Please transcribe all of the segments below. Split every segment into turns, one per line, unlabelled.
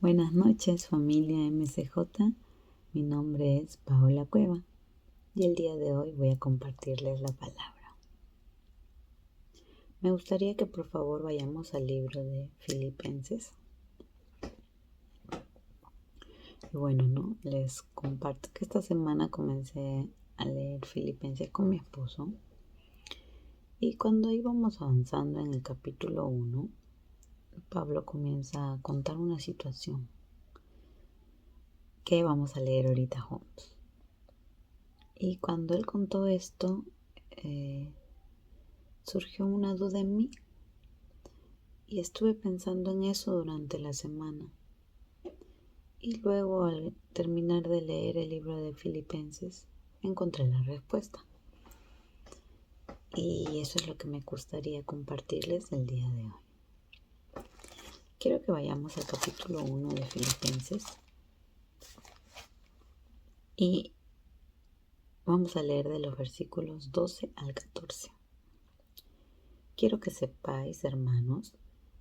Buenas noches, familia MCJ. Mi nombre es Paola Cueva y el día de hoy voy a compartirles la palabra. Me gustaría que por favor vayamos al libro de Filipenses. Y bueno, les comparto que esta semana comencé a leer Filipenses con mi esposo. Y cuando íbamos avanzando en el capítulo 1, Pablo comienza a contar una situación que vamos a leer ahorita juntos. Y cuando él contó esto, surgió una duda en mí y estuve pensando en eso durante la semana. Y luego, al terminar de leer el libro de Filipenses, encontré la respuesta. Y eso es lo que me gustaría compartirles el día de hoy. Quiero que vayamos al capítulo 1 de Filipenses y vamos a leer de los versículos 12 al 14. Quiero que sepáis, hermanos,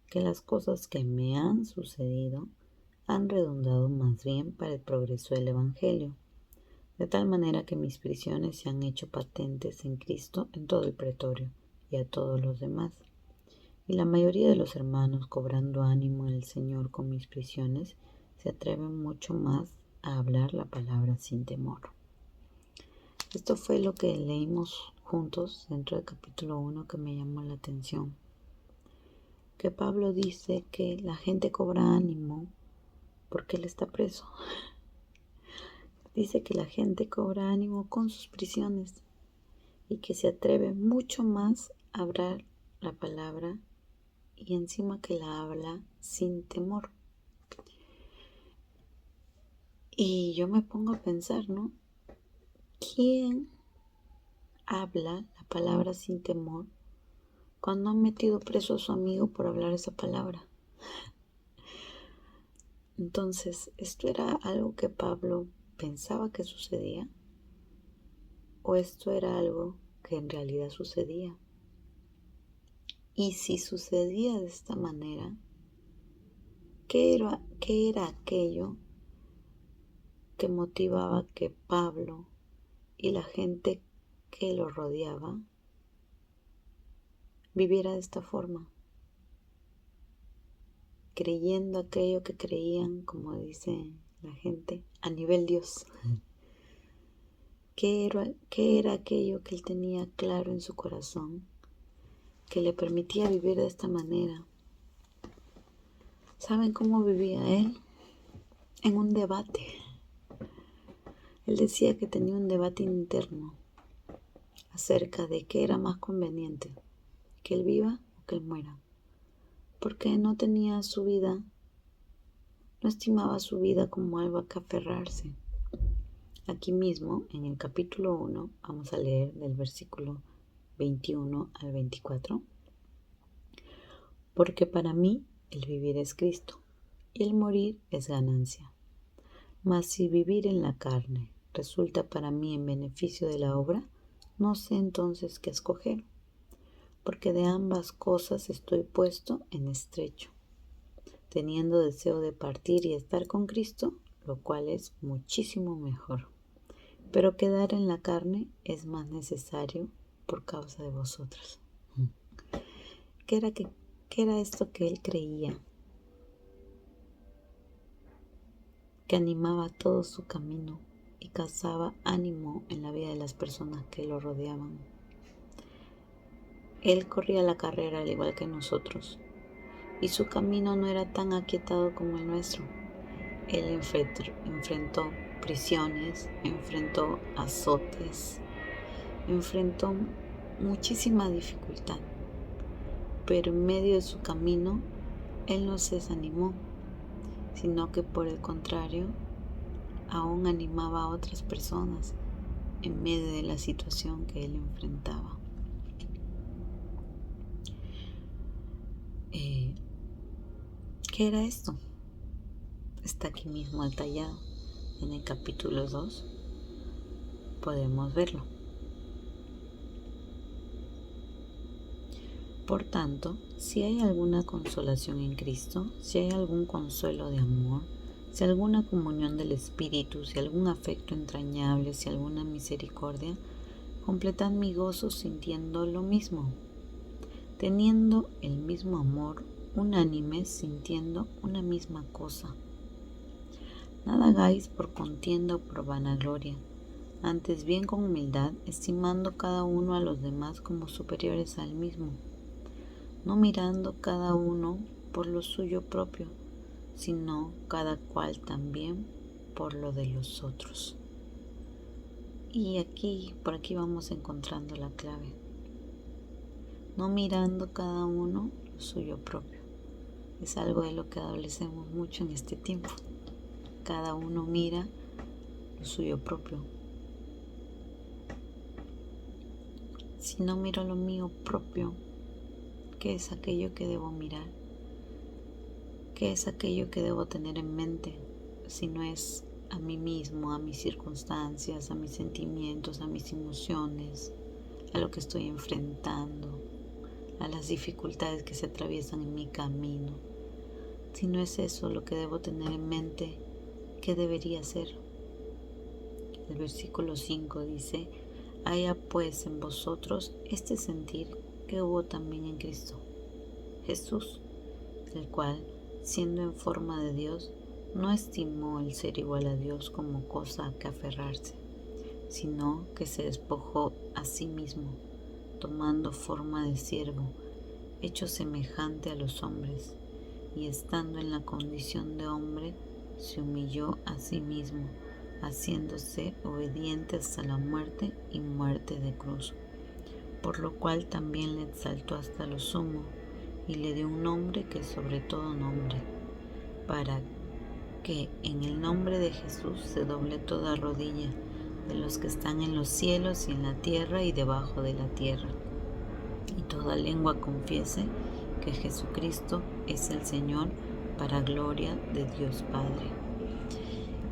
que las cosas que me han sucedido han redundado más bien para el progreso del Evangelio, de tal manera que mis prisiones se han hecho patentes en Cristo en todo el pretorio y a todos los demás. Y la mayoría de los hermanos, cobrando ánimo en el Señor con mis prisiones, se atreven mucho más a hablar la palabra sin temor. Esto fue lo que leímos juntos dentro del capítulo 1 que me llamó la atención. Que Pablo dice que la gente cobra ánimo porque él está preso. Dice que la gente cobra ánimo con sus prisiones y que se atreve mucho más a hablar la palabra y encima que la habla sin temor. Y yo me pongo a pensar, ¿no? ¿Quién habla la palabra sin temor cuando han metido preso a su amigo por hablar esa palabra? Entonces, ¿esto era algo que Pablo pensaba que sucedía? ¿O esto era algo que en realidad sucedía? Y si sucedía de esta manera, ¿qué era aquello que motivaba que Pablo y la gente que lo rodeaba viviera de esta forma? Creyendo aquello que creían, como dice la gente, a nivel Dios. ¿Qué era aquello que él tenía claro en su corazón que le permitía vivir de esta manera? ¿Saben cómo vivía él? En un debate. Él decía que tenía un debate interno acerca de qué era más conveniente, que él viva o que él muera. Porque no tenía su vida, no estimaba su vida como algo a que aferrarse. Aquí mismo, en el capítulo 1, vamos a leer del versículo 21 al 24. Porque para mí el vivir es Cristo y el morir es ganancia. Mas si vivir en la carne resulta para mí en beneficio de la obra, no sé entonces qué escoger, porque de ambas cosas estoy puesto en estrecho, teniendo deseo de partir y estar con Cristo, lo cual es muchísimo mejor. Pero quedar en la carne es más necesario por causa de vosotros. ¿Qué era esto que él creía? Que animaba todo su camino y causaba ánimo en la vida de las personas que lo rodeaban. Él corría la carrera al igual que nosotros, y su camino no era tan aquietado como el nuestro. Él enfrentó prisiones, enfrentó azotes, enfrentó muchísima dificultad, pero en medio de su camino, él no se desanimó, sino que por el contrario, aún animaba a otras personas en medio de la situación que él enfrentaba. ¿Qué era esto? Está aquí mismo detallado en el capítulo 2. Podemos verlo. Por tanto, si hay alguna consolación en Cristo, si hay algún consuelo de amor, si alguna comunión del Espíritu, si algún afecto entrañable, si alguna misericordia, completad mi gozo sintiendo lo mismo, teniendo el mismo amor, unánimes, sintiendo una misma cosa. Nada hagáis por contienda o por vanagloria, antes bien con humildad, estimando cada uno a los demás como superiores al mismo, no mirando cada uno por lo suyo propio, sino cada cual también por lo de los otros. Y por aquí vamos encontrando la clave. No mirando cada uno lo suyo propio. Es algo de lo que adolecemos mucho en este tiempo. Cada uno mira lo suyo propio. Si no miro lo mío propio, ¿qué es aquello que debo mirar? ¿Qué es aquello que debo tener en mente? Si no es a mí mismo, a mis circunstancias, a mis sentimientos, a mis emociones, a lo que estoy enfrentando, a las dificultades que se atraviesan en mi camino. Si no es eso lo que debo tener en mente, ¿qué debería hacer? El versículo 5 dice: haya pues en vosotros este sentir que hubo también en Cristo Jesús, el cual, siendo en forma de Dios, no estimó el ser igual a Dios como cosa a que aferrarse, sino que se despojó a sí mismo, tomando forma de siervo, hecho semejante a los hombres, y estando en la condición de hombre, se humilló a sí mismo, haciéndose obediente hasta la muerte y muerte de cruz, por lo cual también le exaltó hasta lo sumo, y le dio un nombre que es sobre todo nombre, para que en el nombre de Jesús se doble toda rodilla, de los que están en los cielos y en la tierra y debajo de la tierra, y toda lengua confiese que Jesucristo es el Señor, para gloria de Dios Padre.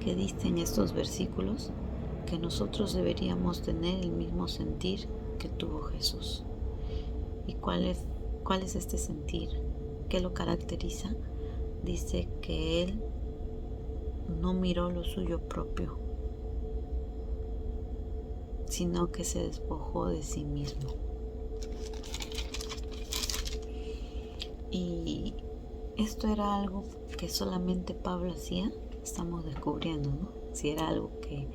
¿Qué dicen estos versículos? Que nosotros deberíamos tener el mismo sentir que tuvo Jesús. ¿Y cuál es este sentir? ¿Qué lo caracteriza? Dice que Él no miró lo suyo propio, sino que se despojó de sí mismo. Y esto era algo que solamente Pablo hacía. Estamos descubriendo, ¿no? Si era algo que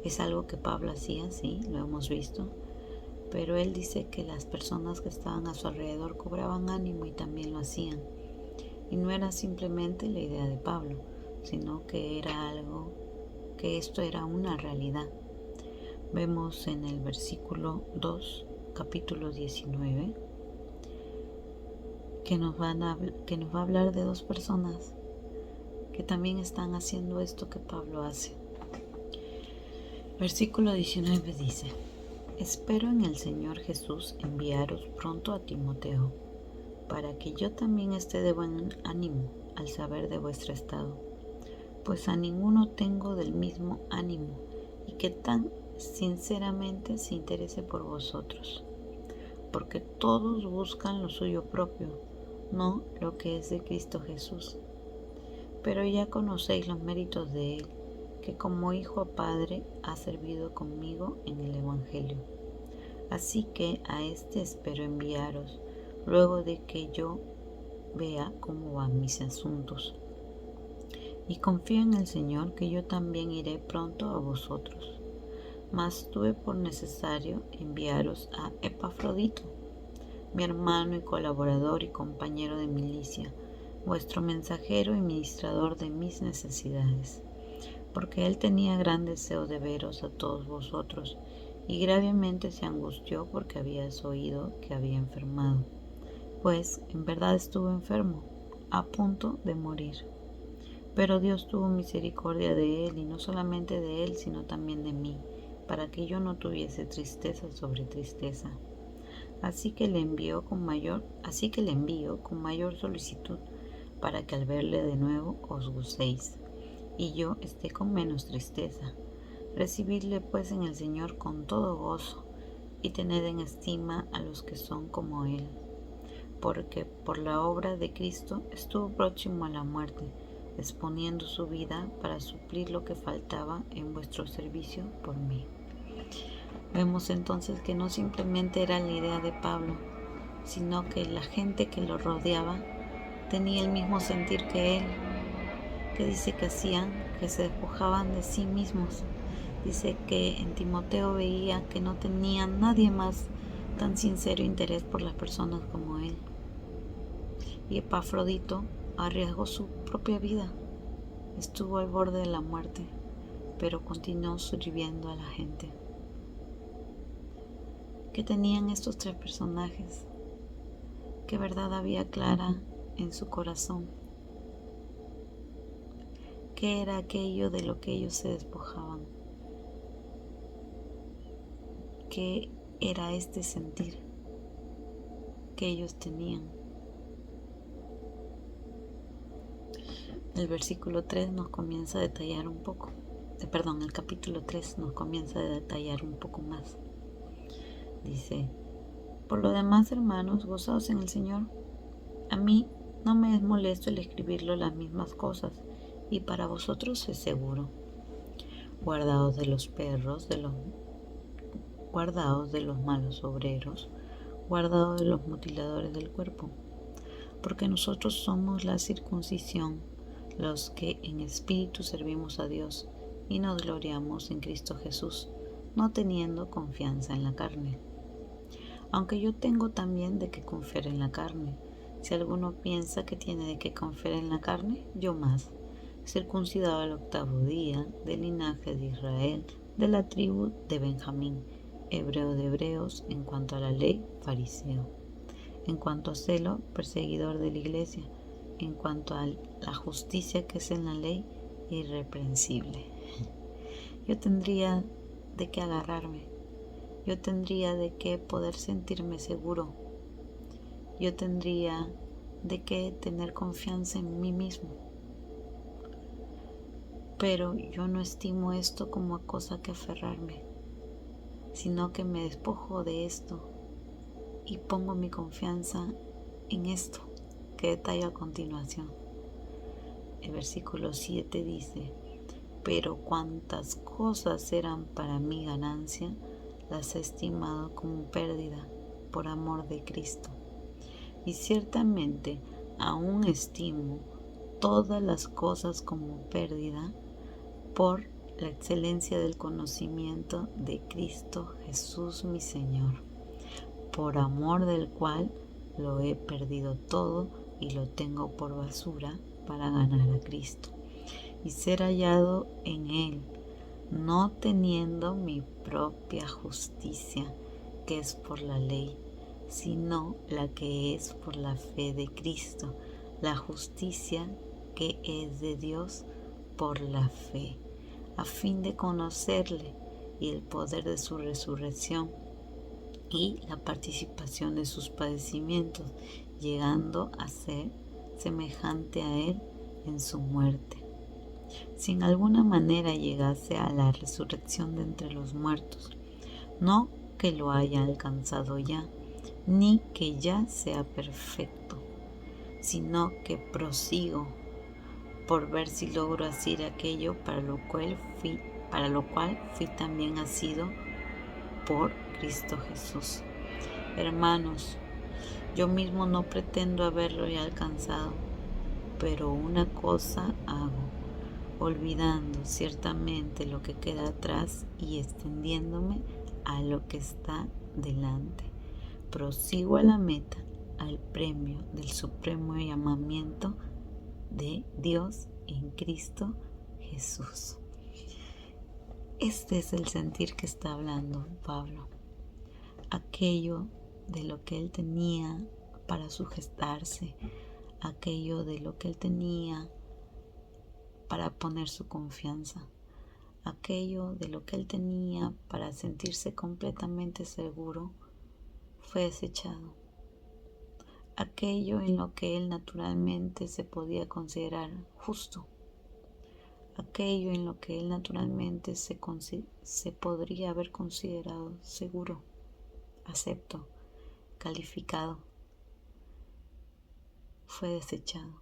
es algo que Pablo hacía, sí, lo hemos visto. Pero él dice que las personas que estaban a su alrededor cobraban ánimo y también lo hacían. Y no era simplemente la idea de Pablo, sino que era algo, que esto era una realidad. Vemos en el versículo 2, capítulo 19, que nos va a hablar de dos personas que también están haciendo esto que Pablo hace. Versículo 19 dice: espero en el Señor Jesús enviaros pronto a Timoteo, para que yo también esté de buen ánimo al saber de vuestro estado, pues a ninguno tengo del mismo ánimo, y que tan sinceramente se interese por vosotros, porque todos buscan lo suyo propio, no lo que es de Cristo Jesús. Pero ya conocéis los méritos de Él, que como hijo a padre ha servido conmigo en el Evangelio. Así que a este espero enviaros, luego de que yo vea cómo van mis asuntos. Y confío en el Señor que yo también iré pronto a vosotros. Mas tuve por necesario enviaros a Epafrodito, mi hermano y colaborador y compañero de milicia, vuestro mensajero y ministrador de mis necesidades, porque él tenía gran deseo de veros a todos vosotros, y gravemente se angustió porque habías oído que había enfermado, pues en verdad estuvo enfermo, a punto de morir. Pero Dios tuvo misericordia de él, y no solamente de él, sino también de mí, para que yo no tuviese tristeza sobre tristeza. Así que le envío con mayor solicitud, para que al verle de nuevo os gocéis, y yo esté con menos tristeza. Recibidle pues en el Señor con todo gozo, y tened en estima a los que son como Él, porque por la obra de Cristo estuvo próximo a la muerte, exponiendo su vida para suplir lo que faltaba en vuestro servicio por mí. Vemos entonces que no simplemente era la idea de Pablo, sino que la gente que lo rodeaba tenía el mismo sentir que él, que dice que hacían, que se despojaban de sí mismos. Dice que en Timoteo veía que no tenía nadie más tan sincero interés por las personas como él. Y Epafrodito arriesgó su propia vida, estuvo al borde de la muerte, pero continuó sirviendo a la gente. ¿Qué tenían estos tres personajes? ¿Qué verdad había clara en su corazón? ¿Qué era aquello de lo que ellos se despojaban? ¿Qué era este sentir que ellos tenían? El versículo 3 nos comienza a detallar un poco. El capítulo 3 nos comienza a detallar un poco más. Dice: por lo demás, hermanos, gozaos en el Señor. A mí no me es molesto el escribirlo las mismas cosas, y para vosotros es seguro. Guardaos de los perros, guardaos de los malos obreros, guardaos de los mutiladores del cuerpo, porque nosotros somos la circuncisión, los que en espíritu servimos a Dios y nos gloriamos en Cristo Jesús, no teniendo confianza en la carne. Aunque yo tengo también de qué confiar en la carne. Si alguno piensa que tiene de qué confiar en la carne, yo más, circuncidado al 8º día, del linaje de Israel, de la tribu de Benjamín, hebreo de hebreos, en cuanto a la ley, fariseo, en cuanto a celo, perseguidor de la iglesia, en cuanto a la justicia que es en la ley, irreprensible. Yo tendría de qué agarrarme, yo tendría de qué poder sentirme seguro, yo tendría de qué tener confianza en mí mismo. Pero yo no estimo esto como a cosa que aferrarme, sino que me despojo de esto y pongo mi confianza en esto que detallo a continuación. El versículo 7 dice: pero cuantas cosas eran para mi ganancia, las he estimado como pérdida por amor de Cristo. Y ciertamente aún estimo todas las cosas como pérdida por la excelencia del conocimiento de Cristo Jesús mi Señor, por amor del cual lo he perdido todo y lo tengo por basura para ganar a Cristo y ser hallado en Él, no teniendo mi propia justicia, que es por la ley, sino la que es por la fe de Cristo, la justicia que es de Dios por la fe, a fin de conocerle y el poder de su resurrección y la participación de sus padecimientos, llegando a ser semejante a Él en su muerte, si en alguna manera llegase a la resurrección de entre los muertos, no que lo haya alcanzado ya, ni que ya sea perfecto, sino que prosigo por ver si logro hacer aquello para lo cual fui también asido por Cristo Jesús. Hermanos, yo mismo no pretendo haberlo ya alcanzado, pero una cosa hago, olvidando ciertamente lo que queda atrás y extendiéndome a lo que está delante. Prosigo a la meta, al premio del supremo llamamiento de Dios en Cristo Jesús. Este es el sentir que está hablando Pablo. Aquello de lo que él tenía para sujetarse, aquello de lo que él tenía para poner su confianza, aquello de lo que él tenía para sentirse completamente seguro, fue desechado. Aquello en lo que él naturalmente se podía considerar justo, aquello en lo que él naturalmente se podría haber considerado seguro, acepto, calificado, fue desechado.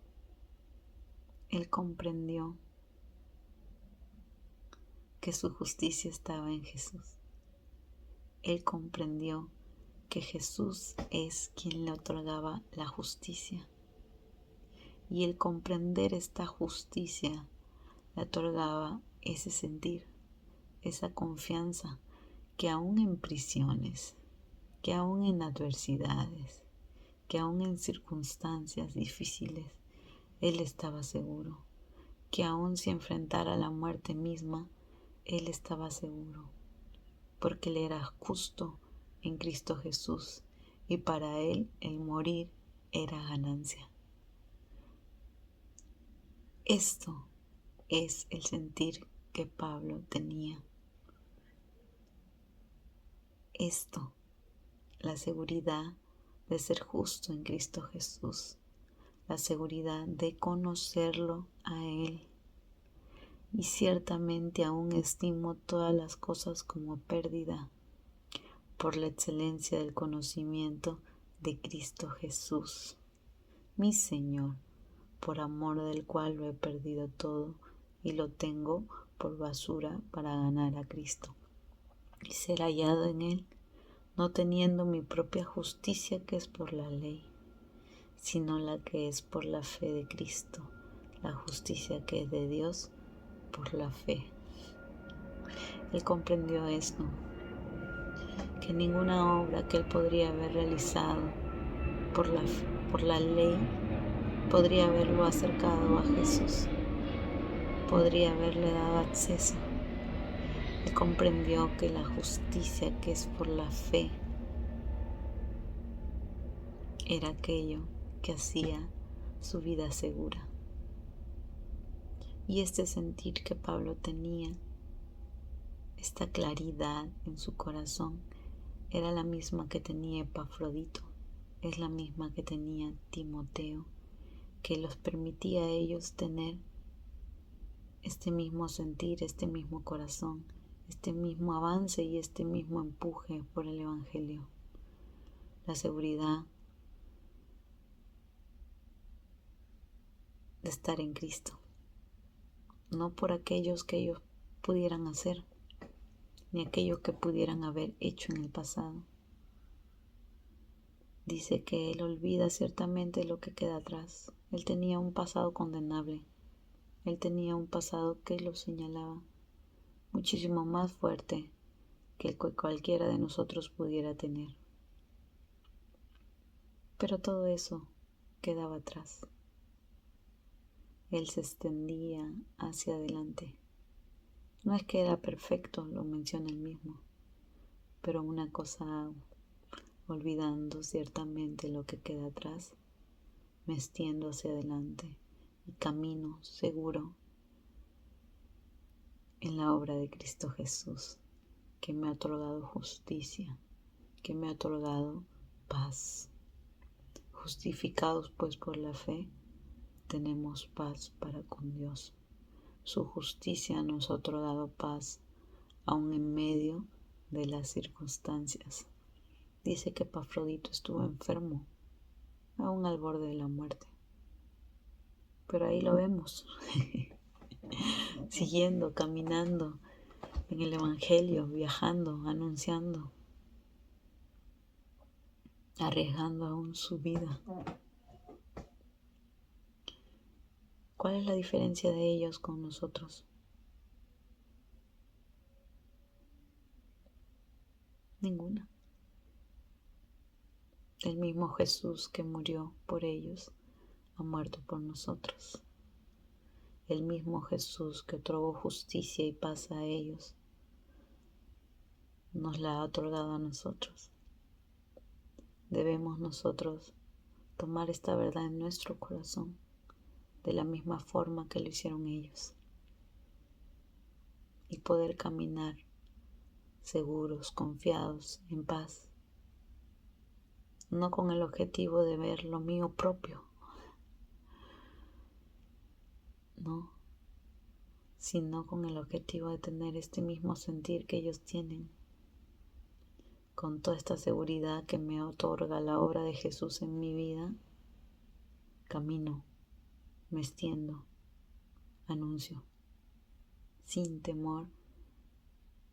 Él comprendió que su justicia estaba en Jesús. Él comprendió que Jesús es quien le otorgaba la justicia. Y el comprender esta justicia le otorgaba ese sentir, esa confianza, que aún en prisiones, que aún en adversidades, que aún en circunstancias difíciles, Él estaba seguro, que aún si enfrentara la muerte misma, Él estaba seguro, porque Él era justo en Cristo Jesús, y para Él el morir era ganancia. Esto es el sentir que Pablo tenía. Esto, la seguridad de ser justo en Cristo Jesús, la seguridad de conocerlo a Él. Y ciertamente aún estimo todas las cosas como pérdida por la excelencia del conocimiento de Cristo Jesús, mi Señor, por amor del cual lo he perdido todo y lo tengo por basura para ganar a Cristo y ser hallado en Él, no teniendo mi propia justicia que es por la ley, sino la que es por la fe de Cristo, la justicia que es de Dios por la fe. Él comprendió esto, que ninguna obra que él podría haber realizado por la ley podría haberlo acercado a Jesús, podría haberle dado acceso. Él comprendió que la justicia que es por la fe era aquello que hacía su vida segura. Y este sentir que Pablo tenía, esta claridad en su corazón, era la misma que tenía Epafrodito, es la misma que tenía Timoteo, que los permitía a ellos tener este mismo sentir, este mismo corazón, este mismo avance y este mismo empuje por el Evangelio. La seguridad de estar en Cristo, no por aquellos que ellos pudieran hacer, ni aquellos que pudieran haber hecho en el pasado. Dice que Él olvida ciertamente lo que queda atrás. Él tenía un pasado condenable. Él tenía un pasado que lo señalaba, muchísimo más fuerte que el que cualquiera de nosotros pudiera tener. Pero todo eso quedaba atrás. Él se extendía hacia adelante. No es que era perfecto, lo menciona él mismo, pero una cosa hago, olvidando ciertamente lo que queda atrás, me extiendo hacia adelante y camino seguro en la obra de Cristo Jesús, que me ha otorgado justicia, que me ha otorgado paz. Justificados pues por la fe, tenemos paz para con Dios. Su justicia nos ha otorgado paz, aun en medio de las circunstancias. Dice que Epafrodito estuvo enfermo, aún al borde de la muerte. Pero ahí lo vemos, siguiendo, caminando en el Evangelio, viajando, anunciando, arriesgando aún su vida. ¿Cuál es la diferencia de ellos con nosotros? Ninguna. El mismo Jesús que murió por ellos ha muerto por nosotros. El mismo Jesús que otorgó justicia y paz a ellos nos la ha otorgado a nosotros. Debemos nosotros tomar esta verdad en nuestro corazón de la misma forma que lo hicieron ellos y poder caminar seguros, confiados, en paz, no con el objetivo de ver lo mío propio, no, sino con el objetivo de tener este mismo sentir que ellos tienen, con toda esta seguridad que me otorga la obra de Jesús en mi vida, camino, me extiendo, anuncio, sin temor,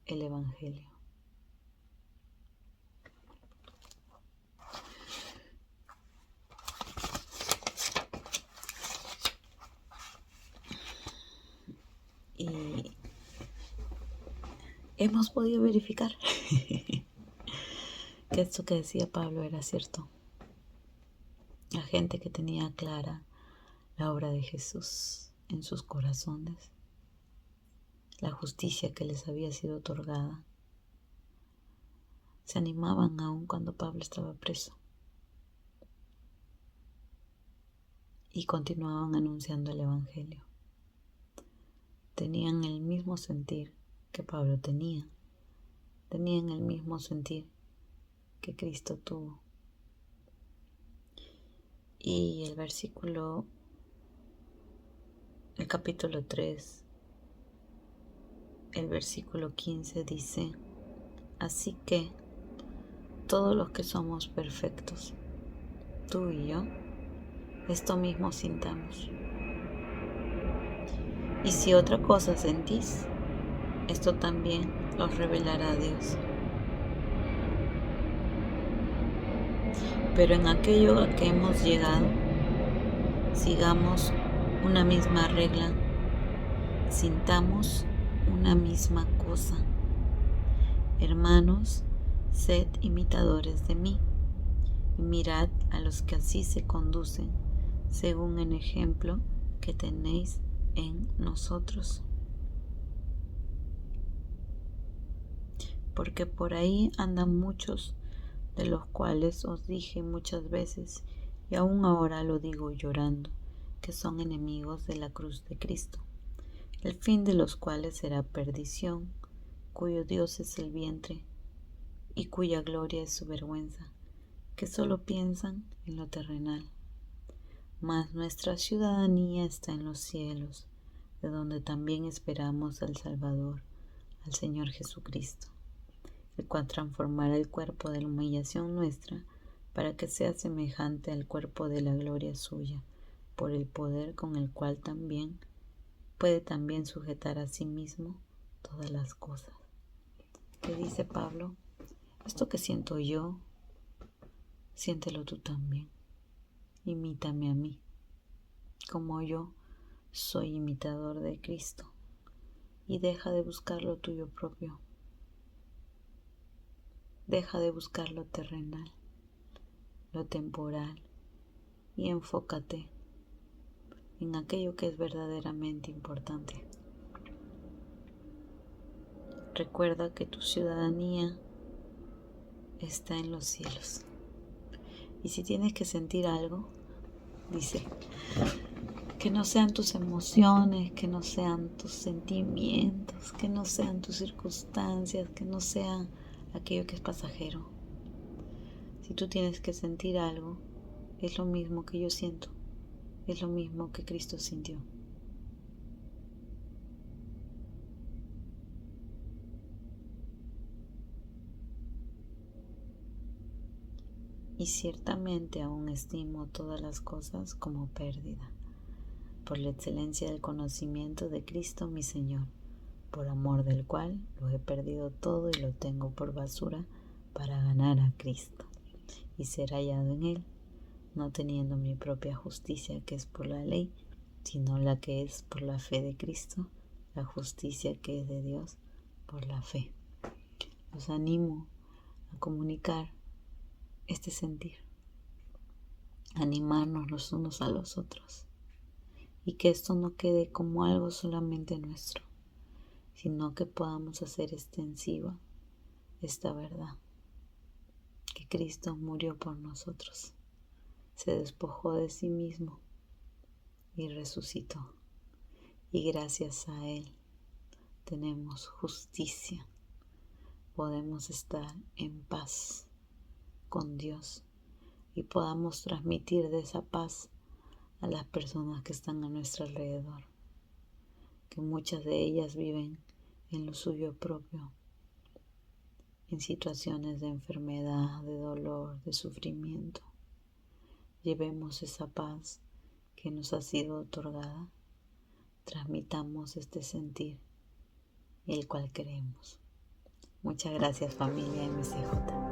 el Evangelio. Y hemos podido verificar que esto que decía Pablo era cierto. La gente que tenía clara la obra de Jesús en sus corazones, la justicia que les había sido otorgada, se animaban aún cuando Pablo estaba preso y continuaban anunciando el Evangelio. Tenían el mismo sentir que Pablo tenía, tenían el mismo sentir que Cristo tuvo. Y el capítulo 3, el versículo 15 dice: así que todos los que somos perfectos, tú y yo, esto mismo sintamos. Y si otra cosa sentís, esto también os revelará Dios. Pero en aquello a que hemos llegado, sigamos una misma regla, sintamos una misma cosa. Hermanos, sed imitadores de mí, y mirad a los que así se conducen, según el ejemplo que tenéis en nosotros. Porque por ahí andan muchos, de los cuales os dije muchas veces, y aún ahora lo digo llorando, que son enemigos de la cruz de Cristo, el fin de los cuales será perdición, cuyo Dios es el vientre, y cuya gloria es su vergüenza, que solo piensan en lo terrenal. Mas nuestra ciudadanía está en los cielos, de donde también esperamos al Salvador, al Señor Jesucristo, el cual transformará el cuerpo de la humillación nuestra para que sea semejante al cuerpo de la gloria suya, por el poder con el cual puede también sujetar a sí mismo todas las cosas. ¿Qué dice Pablo? Esto que siento yo, siéntelo tú también. Imítame a mí, como yo soy imitador de Cristo, y deja de buscar lo tuyo propio. Deja de buscar lo terrenal, lo temporal, y enfócate en aquello que es verdaderamente importante. Recuerda que tu ciudadanía está en los cielos. Y si tienes que sentir algo, dice, que no sean tus emociones, que no sean tus sentimientos, que no sean tus circunstancias, que no sea aquello que es pasajero. Si tú tienes que sentir algo, es lo mismo que yo siento, es lo mismo que Cristo sintió. Y ciertamente aún estimo todas las cosas como pérdida, por la excelencia del conocimiento de Cristo mi Señor, por amor del cual lo he perdido todo y lo tengo por basura para ganar a Cristo y ser hallado en Él, no teniendo mi propia justicia que es por la ley, sino la que es por la fe de Cristo, la justicia que es de Dios por la fe. Los animo a comunicar este sentir, animarnos los unos a los otros, y que esto no quede como algo solamente nuestro, sino que podamos hacer extensiva esta verdad, que Cristo murió por nosotros, se despojó de sí mismo y resucitó, y gracias a Él tenemos justicia, podemos estar en paz con Dios y podamos transmitir de esa paz a las personas que están a nuestro alrededor, que muchas de ellas viven en lo suyo propio, en situaciones de enfermedad, de dolor, de sufrimiento. Llevemos esa paz que nos ha sido otorgada, transmitamos este sentir, el cual queremos. Muchas gracias, familia MCJ.